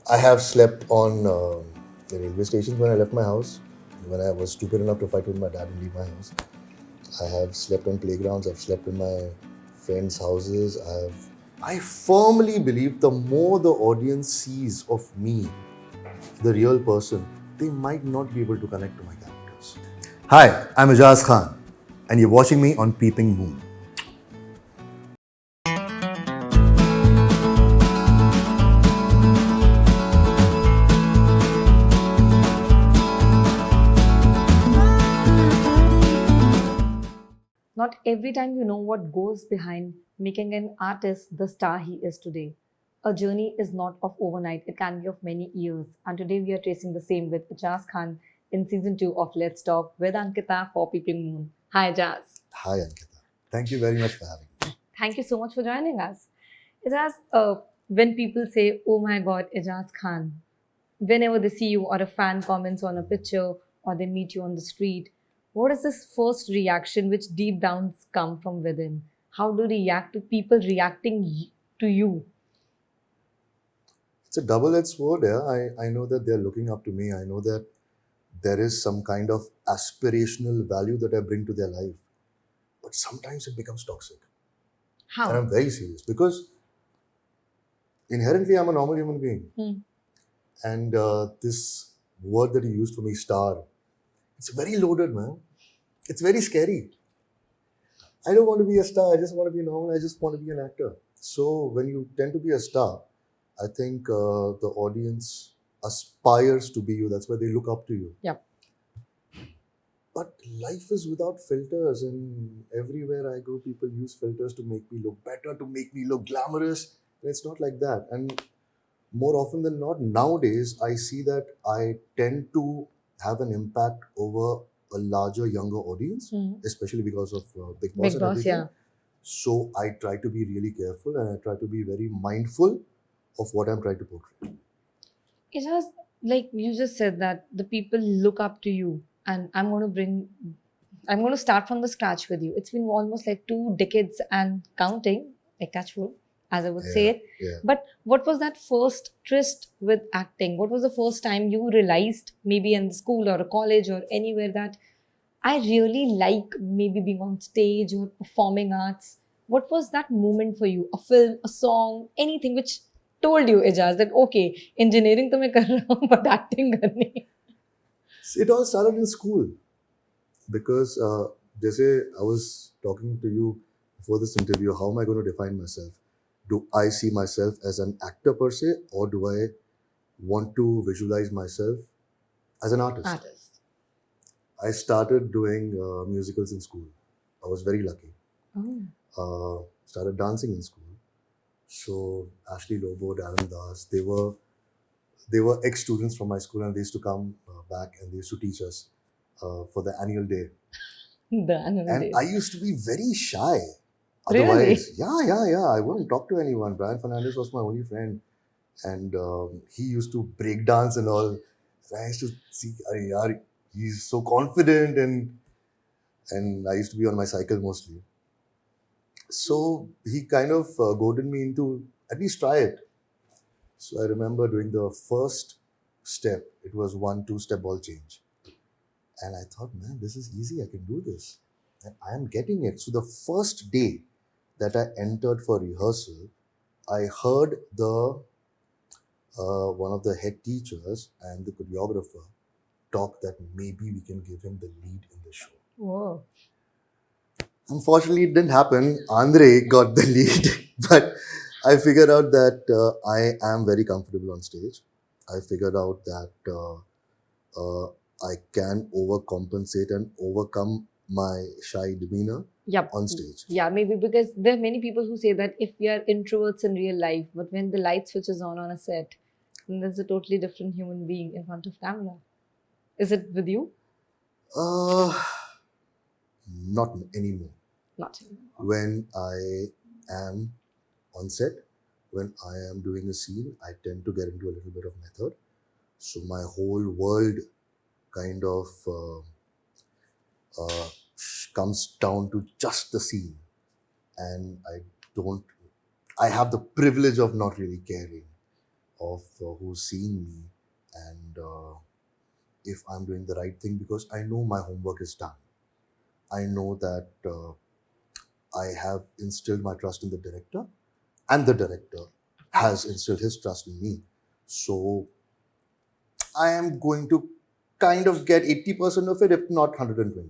I have slept on the railway stations when I left my house. When I was stupid enough to fight with my dad and leave my house. I have slept on playgrounds. I've slept in my friends' houses. I firmly believe the more the audience sees of me, the real person, they might not be able to connect to my characters. Hi, I'm Ijaz Khan, and you're watching me on Peeping Moon. Not every time you know what goes behind making an artist the star he is today. A journey is not of overnight, it can be of many years. And today we are tracing the same with Ijaz Khan in season 2 of Let's Talk with Ankita for Peeping Moon. Hi, Ijaz. Hi, Ankita. Thank you very much for having me. Thank you so much for joining us. Ijaz, when people say, oh my god, Ijaz Khan, whenever they see you or a fan comments on a picture or they meet you on the street, what is this first reaction which deep down come from within? How do they react to people reacting to you? It's a double-edged sword. Yeah, I know that they're looking up to me. I know that there is some kind of aspirational value that I bring to their life, but sometimes it becomes toxic, and How? I'm very serious because inherently I'm a normal human being, Hmm. and this word that you used for me, star, it's very loaded, man. It's very scary. I don't want to be a star. I just want to be normal. I just want to be an actor. So when you tend to be a star, I think the audience aspires to be you. That's why they look up to you. Yep. But life is without filters, and everywhere I go, people use filters to make me look better, to make me look glamorous. And it's not like that. And more often than not, nowadays, I see that I tend to have an impact over a larger, younger audience, Hmm. especially because of Big Boss Big and Boss, everything. yeah. So I try to be really careful and I try to be very mindful of what I'm trying to portray. It has, like you just said, that the people look up to you, and I'm going to start from the scratch with you. It's been almost like 2 decades and counting, like touch wood, as I would say Yeah, it. yeah. But what was that first tryst with acting? What was the first time you realized, maybe in school or a college or anywhere, that I really like maybe being on stage or performing arts? What was that moment for you? A film, a song, anything which told you, Ijaz, that okay, engineering तो मैं कर रहा हूँ, but acting करनी है. It all started in school because जैसे I was talking to you before this interview, how am I going to define myself? Do I see myself as an actor per se, or do I want to visualize myself as an artist? Artist. I started doing musicals in school. I was very lucky. Oh. Started dancing in school. So Ashley Lobo, Darren Das, they were ex students from my school, and they used to come back and they used to teach us for the annual day. The annual And day. I used to be very shy. Really? Otherwise, yeah. I wouldn't talk to anyone. Brian Fernandez was my only friend, and he used to break dance and all. And I used to see, "Arey yaar, he's so confident," and I used to be on my cycle mostly. So he kind of goaded me into at least try it. So I remember doing the first step. It was 1 2 step ball change, and I thought, man, this is easy. I can do this, and I am getting it. So the first day that I entered for rehearsal, I heard the one of the head teachers and the choreographer talk that maybe we can give him the lead in the show. Whoa. Unfortunately, it didn't happen. Andre got the lead, but I figured out that I am very comfortable on stage. I figured out that uh, I can overcompensate and overcome my shy demeanor Yep. on stage. Yeah, maybe because there are many people who say that if we are introverts in real life, but when the light switches on a set, then there's a totally different human being in front of camera. Is it with you? Uh, Not anymore. Not anymore. When I am on set, when I am doing a scene, I tend to get into a little bit of method. So my whole world kind of comes down to just the scene, and I don't. I have the privilege of not really caring of who's seeing me, and if I'm doing the right thing, because I know my homework is done. I know that I have instilled my trust in the director, and the director has instilled his trust in me. So I am going to kind of get 80% of it, if not 120.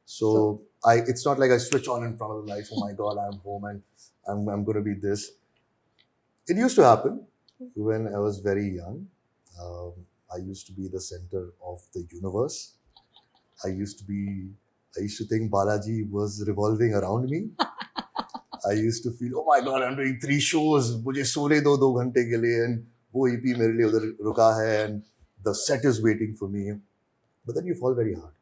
So it's not like I switch on in front of the lights. Oh my God, I'm home and I'm going to be this. It used to happen when I was very young. Um, I used to be the center of the universe. I used to think Balaji was revolving around me. I used to feel, oh my God, I'm doing 3 shows. मुझे सोने दो 2 घंटे के लिए, and वो EP मेरे लिए उधर रुका है, and the set is waiting for me. But then you fall very hard,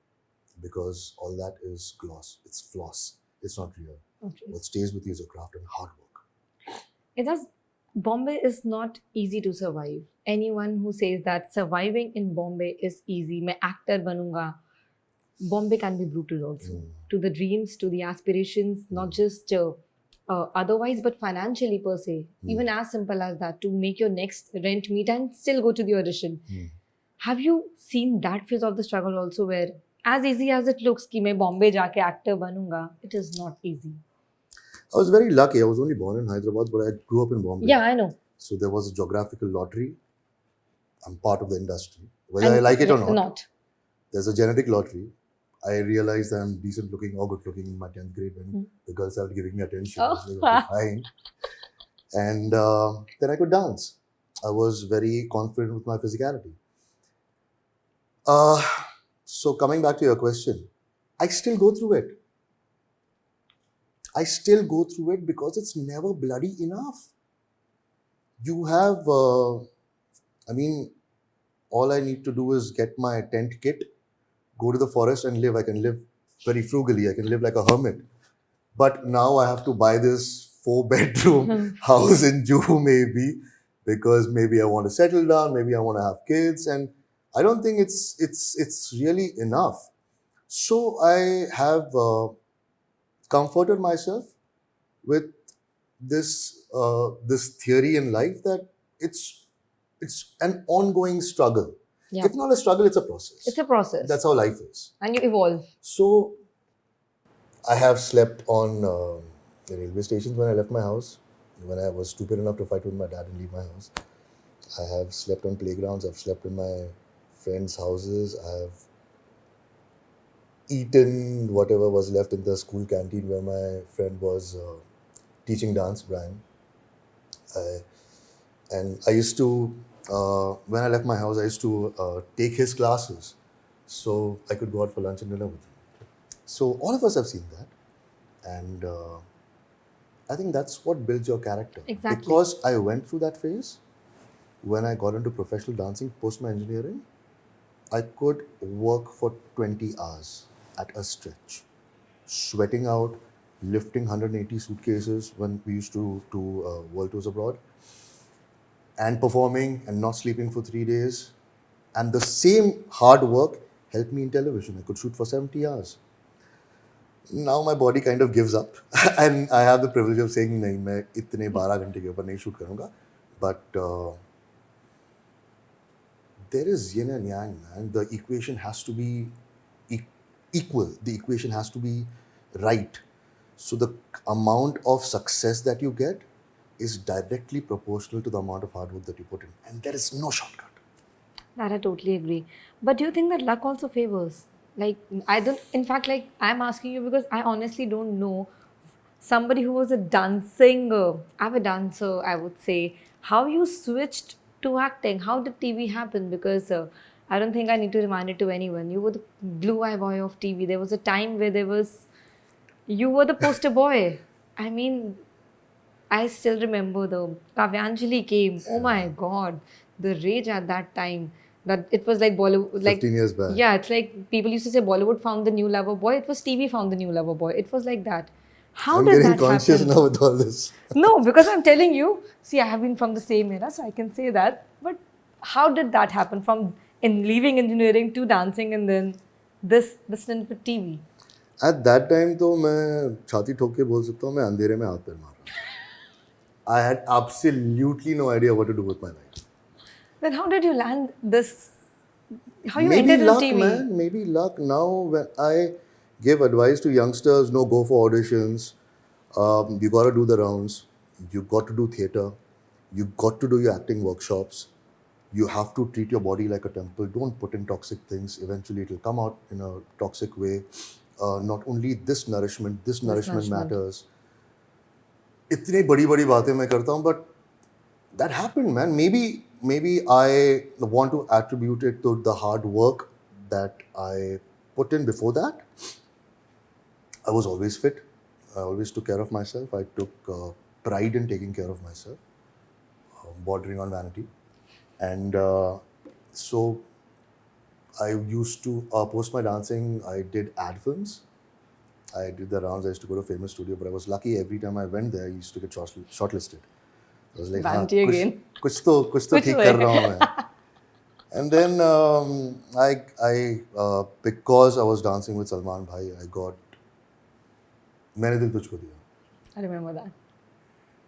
because all that is gloss. It's floss. It's not real. Okay. What stays with you is a craft and hard work. It does. Bombay is not easy to survive. Anyone who says that surviving in Bombay is easy, मैं actor बनूंगा, Bombay can be brutal also. To the dreams, to the aspirations, not just otherwise, but financially per se. Even as simple as that, to make your next rent meet and still go to the audition. Have you seen that phase of the struggle also, where as easy as it looks कि मैं Bombay जाके actor बनूंगा, it is not easy. I was very lucky. I was only born in Hyderabad, but I grew up in Bombay. Yeah, I know. So there was a geographical lottery. I'm part of the industry, whether I like it or not. There's a genetic lottery. I realized that I'm decent looking or good looking in my 10th grade when the girls started giving me attention. I was like, okay, fine. And then I could dance. I was very confident with my physicality. So coming back to your question, I still go through it. I still go through it because it's never bloody enough. You have, all I need to do is get my tent kit, go to the forest and live. I can live very frugally. I can live like a hermit. But now I have to buy this 4-bedroom house in Juhu maybe, because maybe I want to settle down, maybe I want to have kids, and I don't think it's really enough. So I have comforted myself with this theory in life that it's an ongoing struggle. Yeah. If not a struggle, it's a process. It's a process. That's how life is. And you evolve. So I have slept on the railway stations when I left my house, when I was stupid enough to fight with my dad and leave my house. I have slept on playgrounds. I've slept in my friends' houses. I have eaten whatever was left in the school canteen where my friend was teaching dance, Brian. And I used to, when I left my house, I used to take his classes so I could go out for lunch and dinner with him. So all of us have seen that. And I think that's what builds your character. Exactly. Because I went through that phase, when I got into professional dancing post my engineering, I could work for 20 hours at a stretch, sweating out, lifting 180 suitcases when we used to do world tours abroad, and performing and not sleeping for 3 days. And the same hard work helped me in television. I could shoot for 70 hours. Now my body kind of gives up and I have the privilege of saying, nahi, मैं इतने 12 घंटे के ऊपर नहीं shoot करूँगा. But there is yin and yang, man. The equation has to be equal. The equation has to be right. So the amount of success that you get is directly proportional to the amount of hard work that you put in. And there is no shortcut. That I totally agree. But do you think that luck also favors? Like, I don't, in fact, like, I'm asking you because I honestly don't know somebody who was a dancing, avid dancer, I would say, how you switched to acting. How did TV happen? Because I don't think I need to remind it to anyone. You were the blue eye boy of TV. There was a time where you were the poster boy. I mean, I still remember the Kavyanjali came. Oh my God, the rage at that time. That it was like Bollywood, 15 years back. Yeah, it's like people used to say Bollywood found the new lover boy. It was TV found the new lover boy. It was like that. How did that happen? I'm getting conscious now with all this. No, because I'm telling you. See, I have been from the same era, so I can say that. But how did that happen from leaving engineering to dancing and then this stint with TV? At that time, तो मैं छाती ठोक के बोल सकता हूँ मैं अंधेरे में हाथ पैर मार रहा था. I had absolutely no idea what to do with my life. Then how did you land this? How you Maybe entered luck, into TV? man. Maybe luck. Now, when I give advice to youngsters, no, go for auditions. You got to do the rounds. You got to do theater. You got to do your acting workshops. You have to treat your body like a temple. Don't put in toxic things. Eventually, it will come out in a toxic way. Not only this nourishment nourishment. matters. इतनी बड़ी बड़ी बातें मैं करता हूँ, but that happened, man. Maybe I want to attribute it to the hard work that I put in before that. I was always fit. I always took care of myself. I took pride in taking care of myself, bordering on vanity. And so I used to post my dancing. I did ad films. I did the rounds. I used to go to Famous Studio, but I was lucky every time I went there, I used to get shortlisted. I was like, हाँ, Vanity again. कुछ तो कुछ ठीक तो कर है। रहा हूँ मैं. And then I because I was dancing with Salman Bhai, I got मैंने दिल तुझको दिया. I remember that.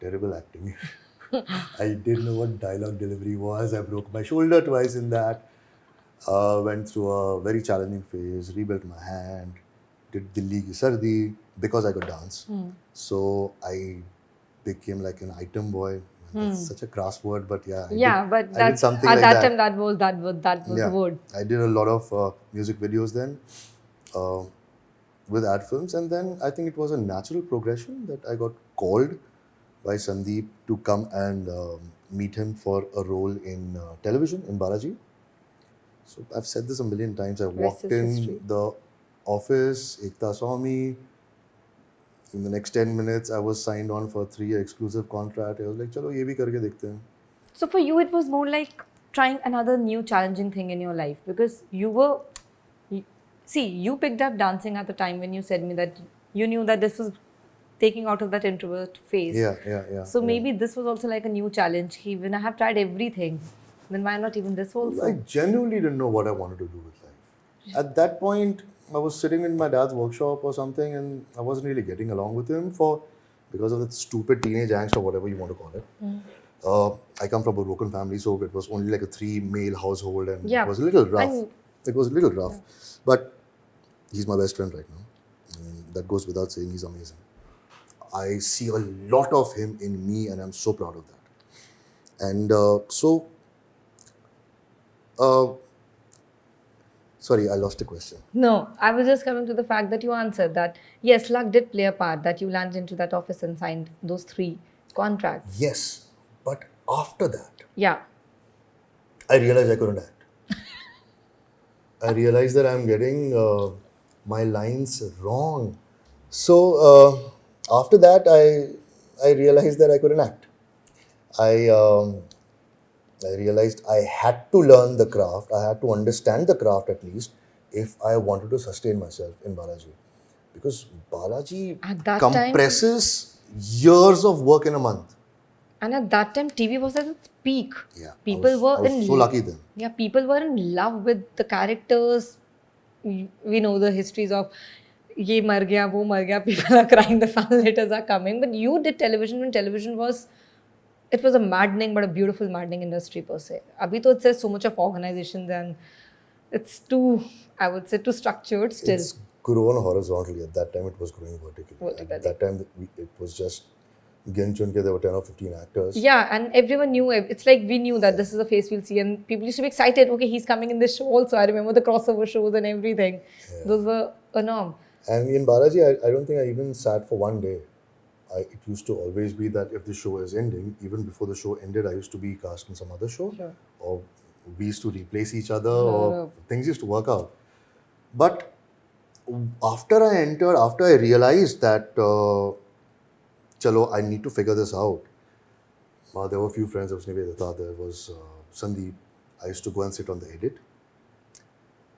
Terrible acting. I didn't know what dialogue delivery was. I broke my shoulder twice in that. Went through a very challenging phase, rebuilt my hand, did Dilli Ki Sardi because I could dance. So I became like an item boy. That's such a crass word, but yeah. But I did that's something at like that that. time that was the word. I did a lot of music videos then with ad films, and then I think it was a natural progression that I got called by Sandeep to come and meet him for a role in television in Balaji. So I've said this a million times. I walked is in history. the office, Ekta saw me. In the next 10 minutes, I was signed on for a 3-year exclusive contract. I was like, चलो ये भी करके देखते हैं. So for you, it was more like trying another new challenging thing in your life because you picked up dancing at the time when you said me that you knew that this was taking out of that introvert phase. Yeah. So maybe this was also like a new challenge. When I have tried everything, then why not even this also? I genuinely didn't know what I wanted to do with life. At that point, I was sitting in my dad's workshop or something, and I wasn't really getting along with him because of that stupid teenage angst or whatever you want to call it. I come from a broken family, so it was only like a 3-male household, and Yeah. it was a little rough. And- It was a little rough, but he's my best friend right now. I mean, that goes without saying. He's amazing. I see a lot of him in me, and I'm so proud of that. And sorry, I lost the question. No, I was just coming to the fact that you answered that yes, luck did play a part that you landed into that office and signed those 3 contracts. Yes, but after that, Yeah. I realized I couldn't act. I realized that I'm getting my lines wrong. So after that, I realized that I couldn't act. I realized I had to learn the craft. I had to understand the craft at least if I wanted to sustain myself in Balaji. Because Balaji At that time- compresses years of work in a month. And at that time, TV was at its peak. Yeah, People I were was in so lucky then. Yeah, people were in love with the characters. We know the histories of ye mar gaya, wo mar gaya. People are crying, the fan letters are coming. But you did television when television was, it was a maddening but a beautiful maddening industry per se. Abhi to it's so much of organizations and it's too, I would say, too structured still. It's grown horizontally. At that time, it was growing vertically. Vertically. At that time, it was just Gin Chun ke there were 10 or 15 actors. Yeah, and everyone knew it. It's like we knew that this is a face we'll see, and people used to be excited. Okay, he's coming in this show also. I remember the crossover shows and everything. Those were a norm. And in Balaji, I don't think I even sat for one day. It used to always be that if the show is ending, even before the show ended, I used to be cast in some other show. Sure. Or we used to replace each other, or things used to work out. But after I realized that, chalo, I need to figure this out. There were a few friends of Nivedita, there was Sandeep. I used to go and sit on the edit.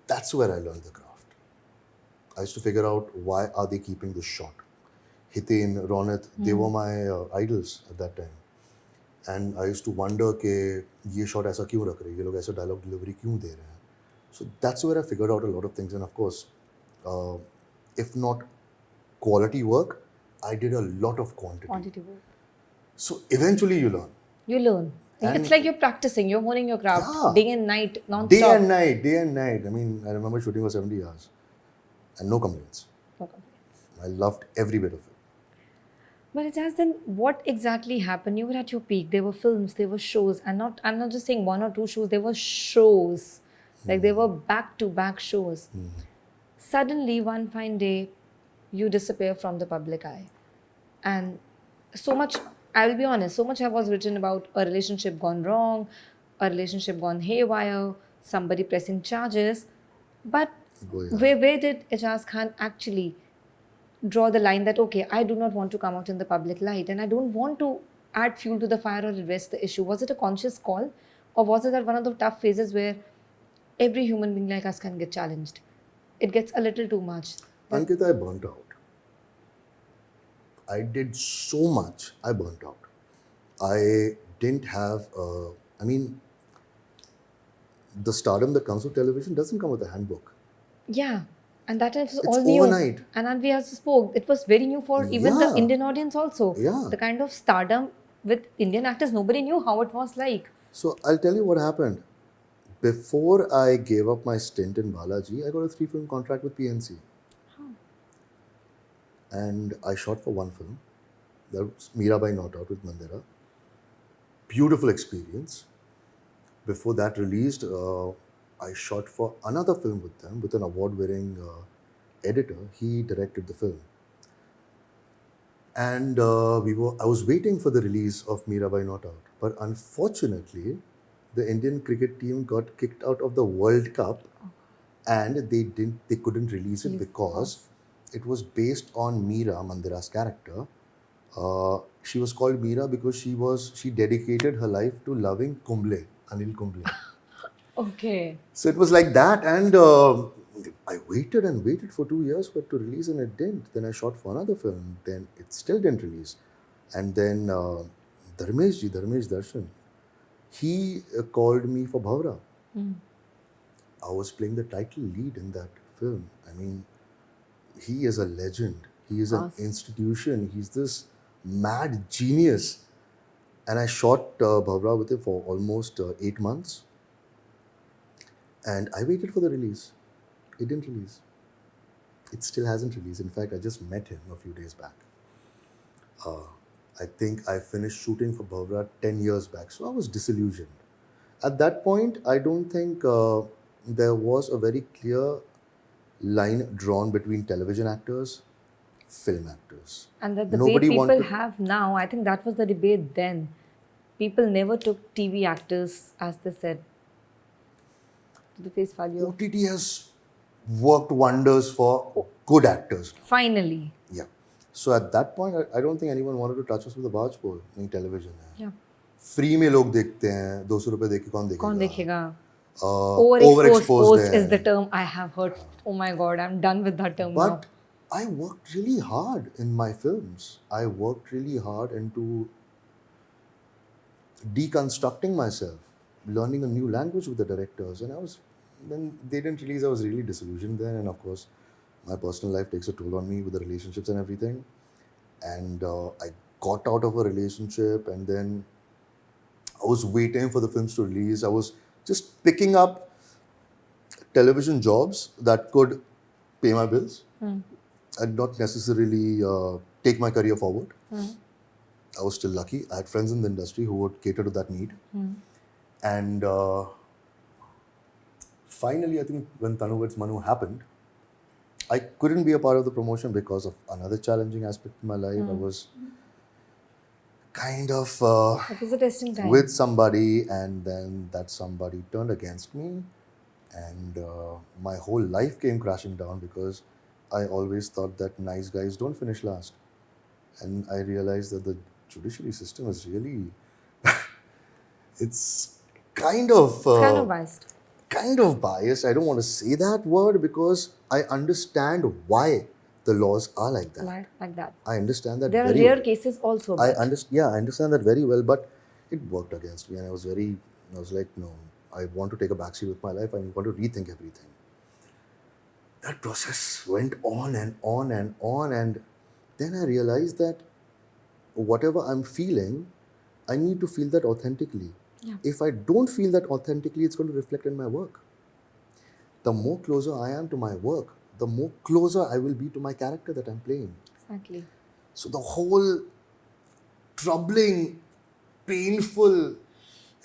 That's where I learned the craft. I used to figure out why are they keeping this shot. Hitin, Ronit, they were my idols at that time. And I used to wonder कि ये shot ऐसा क्यों रख रहे हैं, ये लोग ऐसा dialogue delivery क्यों दे रहे हैं. So that's where I figured out a lot of things. And of course, if not quality work, I did a lot of quantity. Quantity work. So eventually you learn. You learn. And It's like you're practicing, you're honing your craft Yeah. day and night, non-stop. day and night. I mean, I remember shooting for 70 hours and no complaints. No complaints. I loved every bit of it. But it has then what exactly happened? You were at your peak. There were films, there were shows, and I'm not just saying one or two shows, there were shows. Like they were back to back shows. Suddenly, one fine day, you disappear from the public eye. And so much, I'll be honest, so much was written about a relationship gone wrong, a relationship gone haywire, somebody pressing charges. But Oh, yeah. where did Ijaz Khan actually draw the line that, okay, I do not want to come out in the public light and I don't want to add fuel to the fire or address the issue? Was it a conscious call, or was it that one of the tough phases where every human being like us can get challenged? It gets a little too much. Ankita, I burnt out. I did so much, I burnt out. I didn't have, I mean, the stardom that comes with television doesn't come with a handbook. Yeah. And that was It's all new. overnight. And as we also spoke, it was very new for even the Yeah. Indian audience also. Yeah. The kind of stardom with Indian actors, nobody knew how it was like. So I'll tell you what happened. Before I gave up my stint in Balaji, I got a 3-film contract with PNC. And I shot for one film. That was Mirabai Not Out with Mandira. Beautiful experience. Before that released, I shot for another film with them, with an award-winning editor. He directed the film. And I was waiting for the release of Mirabai Not Out. But unfortunately, the Indian cricket team got kicked out of the World Cup, and they couldn't release it because it was based on Meera, Mandira's character. She was called Meera because she dedicated her life to loving Kumble, Anil Kumble. Okay. So it was like that, and I waited and waited for 2 years for it to release, and it didn't. Then I shot for another film, then it still didn't release. And then Dharmesh Darshan, he called me for Bhavra. I was playing the title lead in that film. I mean, he is a legend. He is an Awesome. institution. He's this mad genius. And I shot Bhavra with him for almost 8 months. And I waited for the release. It didn't release. It still hasn't released. In fact, I just met him a few days back. I think I finished shooting for Bhavra 10 years back. So I was disillusioned. At that point, I don't think there was a very clear line drawn between television actors, film actors. And that the Nobody way people wanted- have now, I think that was the debate then. People never took TV actors, as they said, to the face value. OTT has worked wonders for good actors. Finally. Yeah. So at that point, I don't think anyone wanted to touch us with a barge pole. नहीं television है. Yeah. Free में लोग देखते हैं. 200 रुपए देके कौन देखेगा? कौन देखेगा? Overexposed Overexposed is है. the term I have heard. Oh my God, I'm done with that term now. But I worked really hard in my films. I worked really hard into deconstructing myself, learning a new language with the directors. And when they didn't release, I was really disillusioned then. And of course, my personal life takes a toll on me with the relationships and everything. And I got out of a relationship, and then I was waiting for the films to release. I was just picking up television jobs that could pay my bills and not necessarily take my career forward. I was still lucky. I had friends in the industry who would cater to that need. And finally, I think when Tanu Veds Manu happened, I couldn't be a part of the promotion because of another challenging aspect in my life. I was kind of It was a testing time. with somebody, and then that somebody turned against me, and my whole life came crashing down because I always thought that nice guys don't finish last. And I realized that the judiciary system is really it's kind of It's kind of biased. kind of biased. I don't want to say that word because I understand why the laws are like that. Like that. I understand that There are very rare well. cases also. I but- understand that very well, but it worked against me, and I was like, no, I want to take a backseat with my life. I want to rethink everything. That process went on and on and on, and then I realized that whatever I'm feeling, I need to feel that authentically. Yeah. If I don't feel that authentically, it's going to reflect in my work. The more closer I am to my work, the more closer I will be to my character that I'm playing. Exactly. So the whole troubling, painful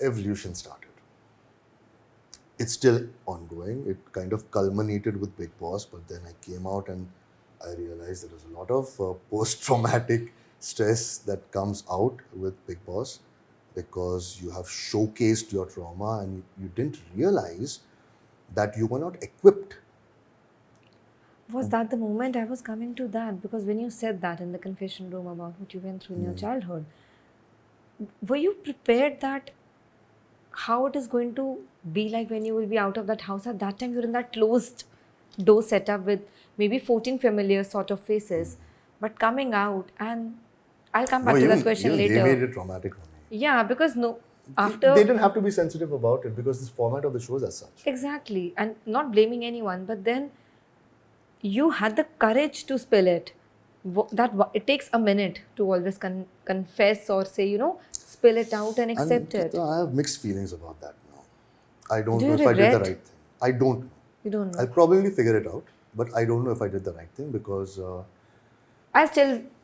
evolution started. It's still ongoing. It kind of culminated with Big Boss, but then I came out and I realized there was a lot of post-traumatic stress that comes out with Big Boss because you have showcased your trauma and you didn't realize that you were not equipped. Was that the moment I was coming to that? Because when you said that in the confession room about what you went through in your childhood, were you prepared that how it is going to be like when you will be out of that house? At that time, you're in that closed door setup with maybe 14 familiar sort of faces, but coming out, and I'll come No, back to that even, question even they made later. it traumatic for me. Yeah, because no, They after didn't have to be sensitive about it because this format of the show is as such. exactly, and not blaming anyone, but then you had the courage to spill it. It takes a minute to always confess or say, spill it out and And accept it. I have mixed feelings about that now. I Do don't know you if I did the regret? right thing. I don't know. You don't I'll know. probably figure it out, but I don't know if I did the right thing because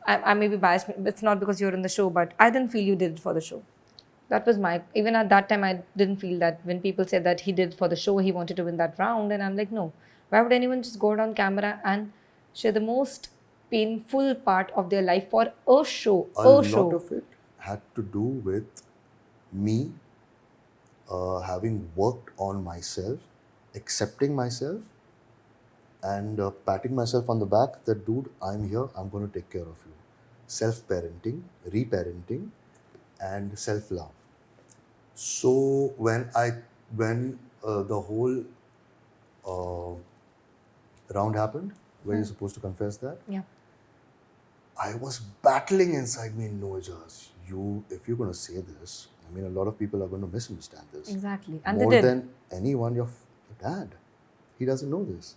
I may be biased. It's not because you're in the show, but I didn't feel you did it for the show. That was even at that time, I didn't feel that when people said that he did it for the show, he wanted to win that round. And I'm like, no. Why would anyone just go on camera and share the most painful part of their life for a show? a A lot show. of it had to do with me having worked on myself, accepting myself, and patting myself on the back that, dude, I'm here, I'm going to take care of you. Self parenting, reparenting, and self love. So when the whole uh, round happened, where you're supposed to confess that, Yeah. I was battling inside me. No, Ijaz, if you're going to say this, I mean, a lot of people are going to misunderstand this. Exactly. And they More did. than anyone, your dad. He doesn't know this.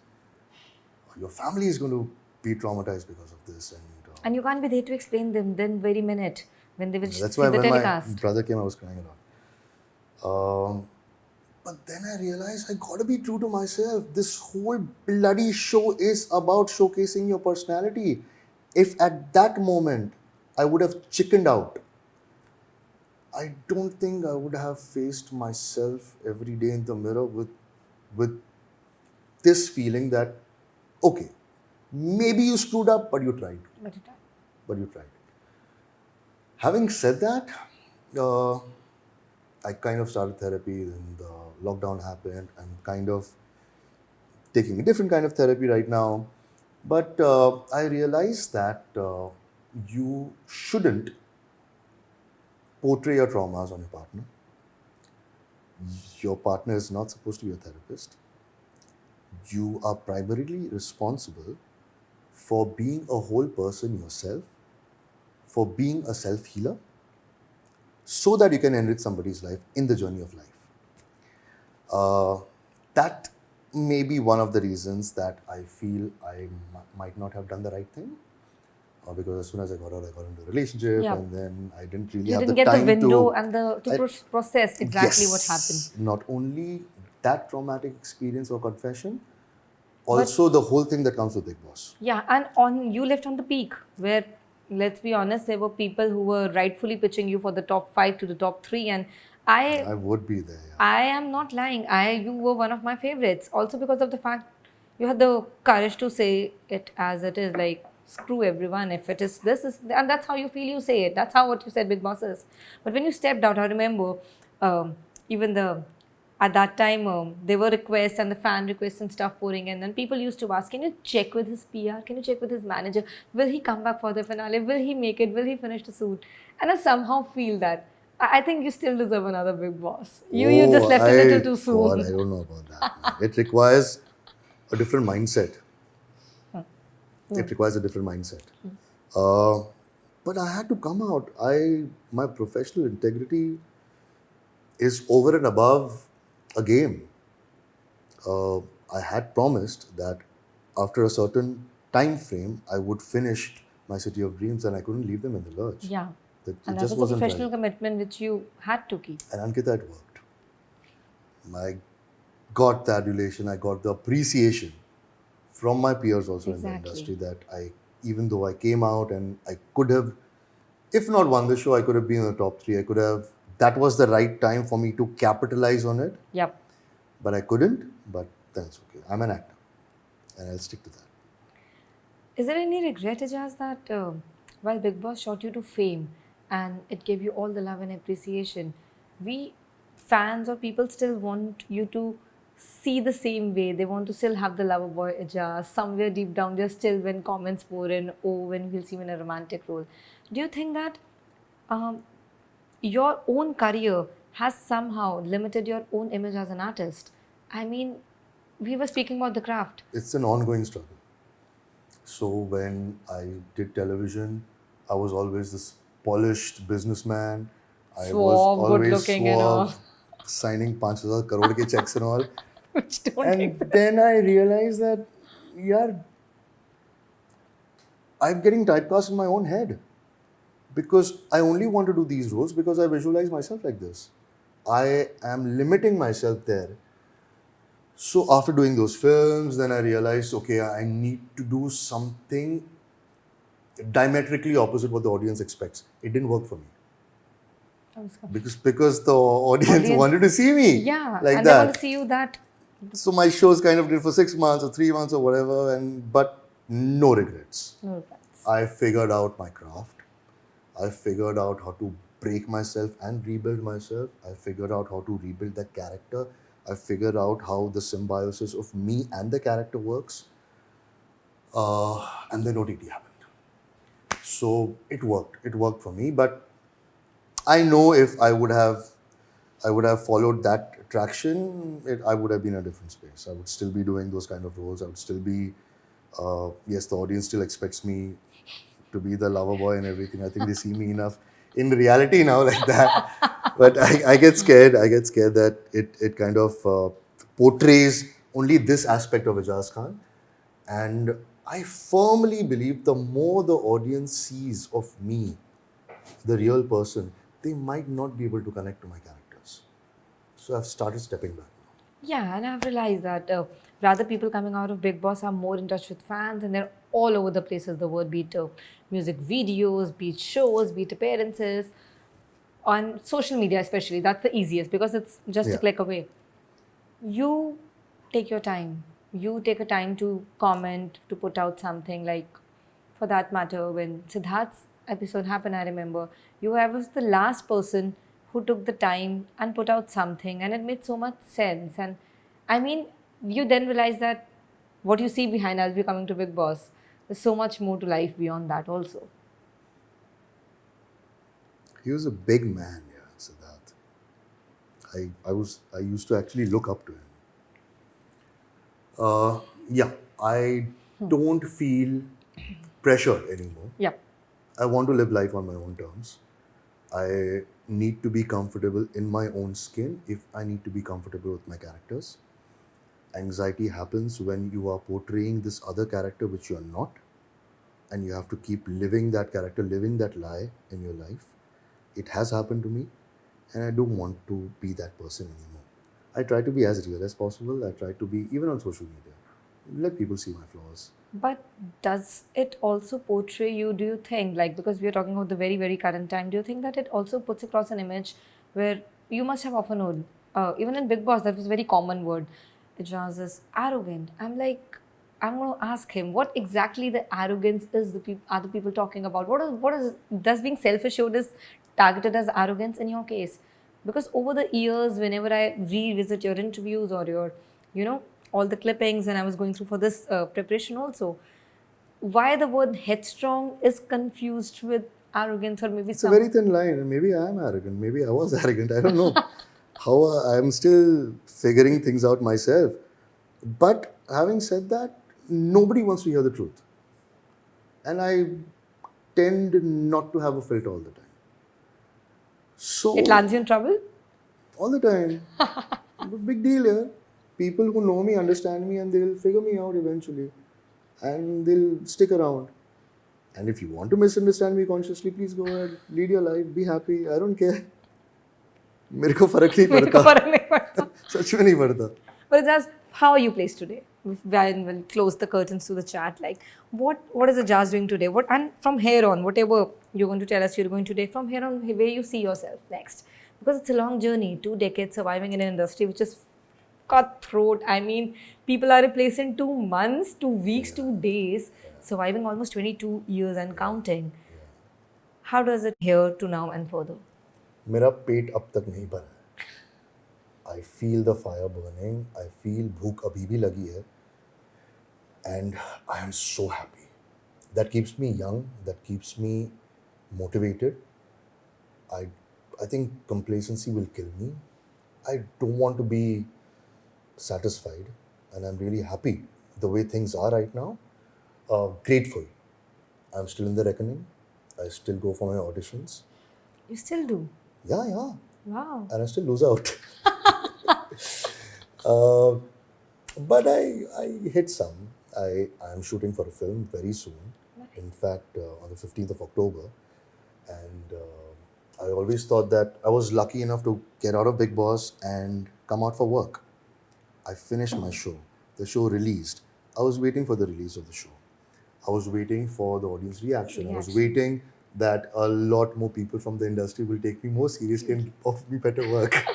Your family is going to be traumatized because of this. And you can't be there to explain them then very minute when they will That's see why the when my telecast. brother came, I was crying a lot. But then I realized I got to be true to myself. This whole bloody show is about showcasing your personality. If at that moment I would have chickened out, I don't think I would have faced myself every day in the mirror with this feeling that, okay, maybe you screwed up, but you tried. But it, But you tried. Having said that, uh, I kind of started therapy, then the lockdown happened. I'm kind of taking a different kind of therapy right now. But I realized that you shouldn't portray your traumas on your partner. Your partner is not supposed to be a therapist. You are primarily responsible for being a whole person yourself, for being a self healer, so that you can enrich somebody's life in the journey of life. That may be one of the reasons that I feel I might not have done the right thing. Because as soon as I got out, I got into a relationship, Yeah. and then I didn't really you have didn't the get the time window to. and to I- process exactly what happened. Yes, not only that traumatic experience or confession, But also the whole thing that comes with Big Boss. yeah, and on you left on the peak where, let's be honest, there were people who were rightfully pitching you for the top 5 to the top 3, and I I would be there. Yeah. I am not lying. You were one of my favorites. Also because of the fact you had the courage to say it as it is, like screw everyone. If it is this is, and that's how you feel, you say it. That's how what you said Big Boss is. But when you stepped out, I remember even the at that time there were requests and the fan requests and stuff pouring in. And people used to ask, can you check with his PR? Can you check with his manager? Will he come back for the finale? Will he make it? Will he finish the suit? And I somehow feel that. I think you still deserve another Big Boss. You just left a little too God, I soon. don't know about that. Man. It requires a different mindset. It requires a different mindset. Uh, but I had to come out. My professional integrity is over and above a game. I had promised that after a certain time frame, I would finish my City of Dreams, and I couldn't leave them in the lurch. Yeah. That And it that just was a wasn't professional right. commitment which you had to keep. And Ankita, it worked. I got the adulation, I got the appreciation from my peers also in the Exactly. industry that even though I came out and I could have, if not won the show, I could have been in the top three. I could have, that was the right time for me to capitalize on it, Yep. but I couldn't. But that's okay. I'm an actor and I'll stick to that. Is there any regret, Ijaz, that while Big Boss shot you to fame and it gave you all the love and appreciation, we fans or people still want you to see the same way? They want to still have the lover boy Ijaz. Somewhere deep down, they're still when comments pour in, oh, when we'll see him in a romantic role. Do you think that um, your own career has somehow limited your own image as an artist? I mean, we were speaking about the craft. It's an ongoing struggle. So when I did television, I was always this polished businessman. I was Suave, good always looking and all. suave, signing 5,000 crore ke checks and all. Which don't And exist. then I realized that, yeah, I'm getting typecast in my own head because I only want to do these roles because I visualize myself like this. I am limiting myself there. So after doing those films, then I realized, okay, I need to do something diametrically opposite what the audience expects. It didn't work for me because the audience wanted to see me Yeah, like and they want that. to see you that. So my shows kind of did for 6 months or 3 months or whatever, but no regrets. No regrets. I figured out my craft. I figured out how to break myself and rebuild myself. I figured out how to rebuild that character. I figured out how the symbiosis of me and the character works. And then OTT happened. So it worked. It worked for me. But I know if I would have followed that traction, I would have been in a different space. I would still be doing those kind of roles. I would still be, yes, the audience still expects me to be the lover boy and everything. I think they see me enough in reality now like that. But I get scared. I get scared that it kind of portrays only this aspect of Ijaz Khan. And I firmly believe the more the audience sees of me, the real person, they might not be able to connect to my characters. So I've started stepping back. Yeah, and I've realized that rather people coming out of Big Boss are more in touch with fans and they're all over the places. The word, be it music videos, be it shows, be it appearances, on social media especially. That's the easiest because it's just a Yeah. click away. You take your time. You take a time to comment, to put out something like, for that matter, when Siddharth's episode happened, I remember I was the last person who took the time and put out something, and it made so much sense. And I mean, you then realize that what you see behind as we're coming to Big Boss, there's so much more to life beyond that, also. He was a big man, yeah, Siddharth. I used to actually look up to him. Yeah, I don't feel pressured anymore. Yeah. I want to live life on my own terms. I need to be comfortable in my own skin if I need to be comfortable with my characters. Anxiety happens when you are portraying this other character which you are not, and you have to keep living that character, living that lie in your life. It has happened to me, and I don't want to be that person anymore. I try to be as real as possible. I try to be, even on social media, let people see my flaws. But does it also portray you, do you think, like, because we are talking about the very, very current time, do you think that it also puts across an image where you must have often known, even in Big Boss, that was a very common word, Ijaz is arrogant. I'm like, I'm going to ask him what exactly the arrogance is are the people talking about? Does being selfish showed is targeted as arrogance in your case? Because over the years, whenever I revisit your interviews or your, all the clippings, and I was going through for this preparation also, why the word headstrong is confused with arrogance, or maybe It's a very thin line, and maybe I am arrogant. Maybe I was arrogant. I don't know. How I'm still figuring things out myself. But having said that, nobody wants to hear the truth. And I tend not to have a filter all the time. So, it lands you in trouble. all the time. Big deal here. People who know me understand me and they'll figure me out eventually. And they'll stick around. And if you want to misunderstand me consciously, please go ahead, lead your life, be happy. I don't care. मेरे को फर्क नहीं मेरे को पड़ता. फर्क नहीं पड़ता. सच में नहीं पड़ता. But just how are you placed today? We'll close the curtains to the chat. Like, what is the jazz doing today? What, and from here on, whatever you're going to tell us you're going today, from here on, where you see yourself next? Because it's a long journey, 2 decades surviving in an industry which is cutthroat. I mean, people are replaced in 2 months, 2 weeks, 2 days, surviving almost 22 years and counting. How does it here to now and further? मेरा पेट अब तक नहीं भरा है. I feel the fire burning. I feel भूख अभी भी लगी है. And I am so happy. That keeps me young. That keeps me motivated. I think complacency will kill me. I don't want to be satisfied. And I'm really happy the way things are right now. Grateful. I'm still in the reckoning. I still go for my auditions. You still do? Yeah. Wow. And I still lose out. But I hit some. I am shooting for a film very soon. In fact, on the 15th of October. And I always thought that I was lucky enough to get out of Big Boss and come out for work. I finished my show. The show released. I was waiting for the release of the show. I was waiting for the audience reaction. I was waiting that a lot more people from the industry will take me more seriously and offer me better work.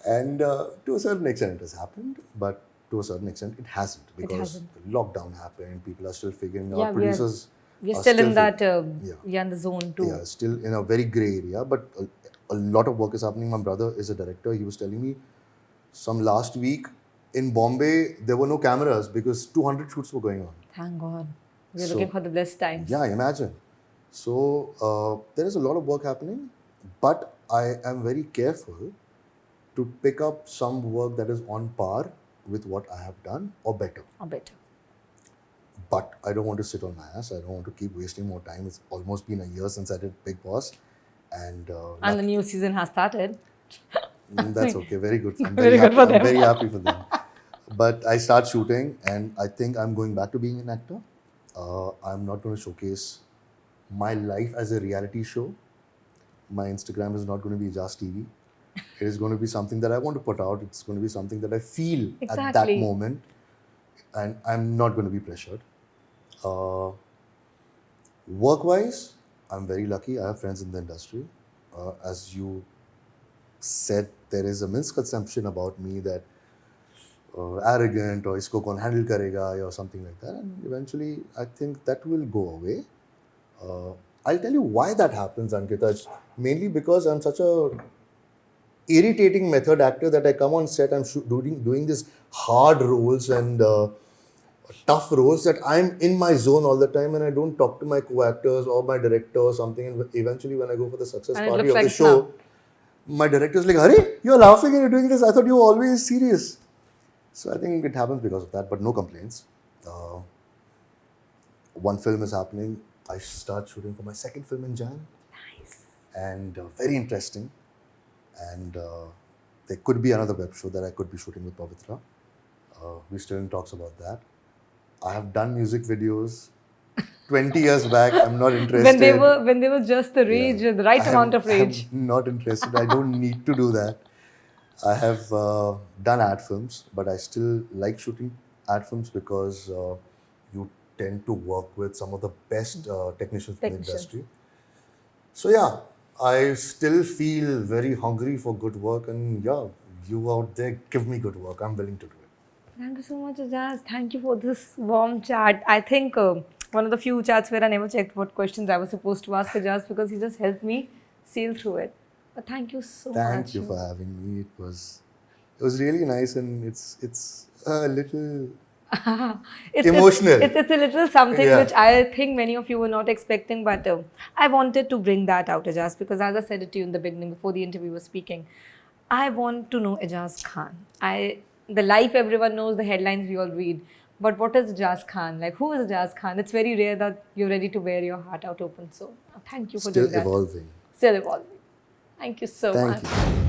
And to a certain extent it has happened, but to a certain extent it hasn't, because the lockdown happened, people are still figuring out, producers we're are still in that yeah, in the zone too. yeah, still in a very grey area, but a lot of work is happening. My brother is a director. He was telling me some last week in Bombay there were no cameras because 200 shoots were going on. Thank God. We're looking for the blessed times. Yeah, imagine. So there is a lot of work happening, but I am very careful to pick up some work that is on par with what I have done or better. But I don't want to sit on my ass. I don't want to keep wasting more time. It's almost been a year since I did Big Boss. And the new season has started. That's okay. Very good. I'm Very good for them. I'm very happy for them. But I start shooting and I think I'm going back to being an actor. I'm not going to showcase my life as a reality show. My Instagram is not going to be Just TV. It is going to be something that I want to put out. It's going to be something that I feel at that moment. And I'm not going to be pressured. Work-wise, I'm very lucky. I have friends in the industry. As you said, there is a misconception about me that arrogant or isko kaun handle karega or something like that. And eventually, I think that will go away. I'll tell you why that happens, Ankita. It's mainly because I'm such a irritating method actor that I come on set, I'm doing these hard roles and tough roles that I'm in my zone all the time and I don't talk to my co-actors or my director or something. And eventually when I go for the success party of the show, my director's like, "Hurry, you're laughing and you're doing this. I thought you were always serious." So I think it happens because of that, but no complaints. One film is happening. I start shooting for my second film in Jan. Nice. And very interesting. And there could be another web show that I could be shooting with Pavitra. We're still in talks about that. I have done music videos 20 years back. I'm not interested. When they were just the rage, the right amount of rage. I'm not interested. I don't need to do that. I have done ad films, but I still like shooting ad films because you tend to work with some of the best technicians in the industry. So yeah, I still feel very hungry for good work, and yeah, you out there, give me good work. I'm willing to do it. Thank you so much, Ajaz. Thank you for this warm chat. I think one of the few chats where I never checked what questions I was supposed to ask Ajaz because he just helped me sail through it. But thank you so much. Thank you for having me. It was really nice, and it's a little emotional. It's a little something which I think many of you were not expecting, but I wanted to bring that out, Ajaz, because as I said it to you in the beginning before the interview was speaking, I want to know Ajaz Khan. The life everyone knows, the headlines we all read, but what is Ajaz Khan? Like, who is Ajaz Khan? It's very rare that you're ready to wear your heart out open. So thank you for doing that. Still evolving. Still evolving. Thank you so much. Thank you.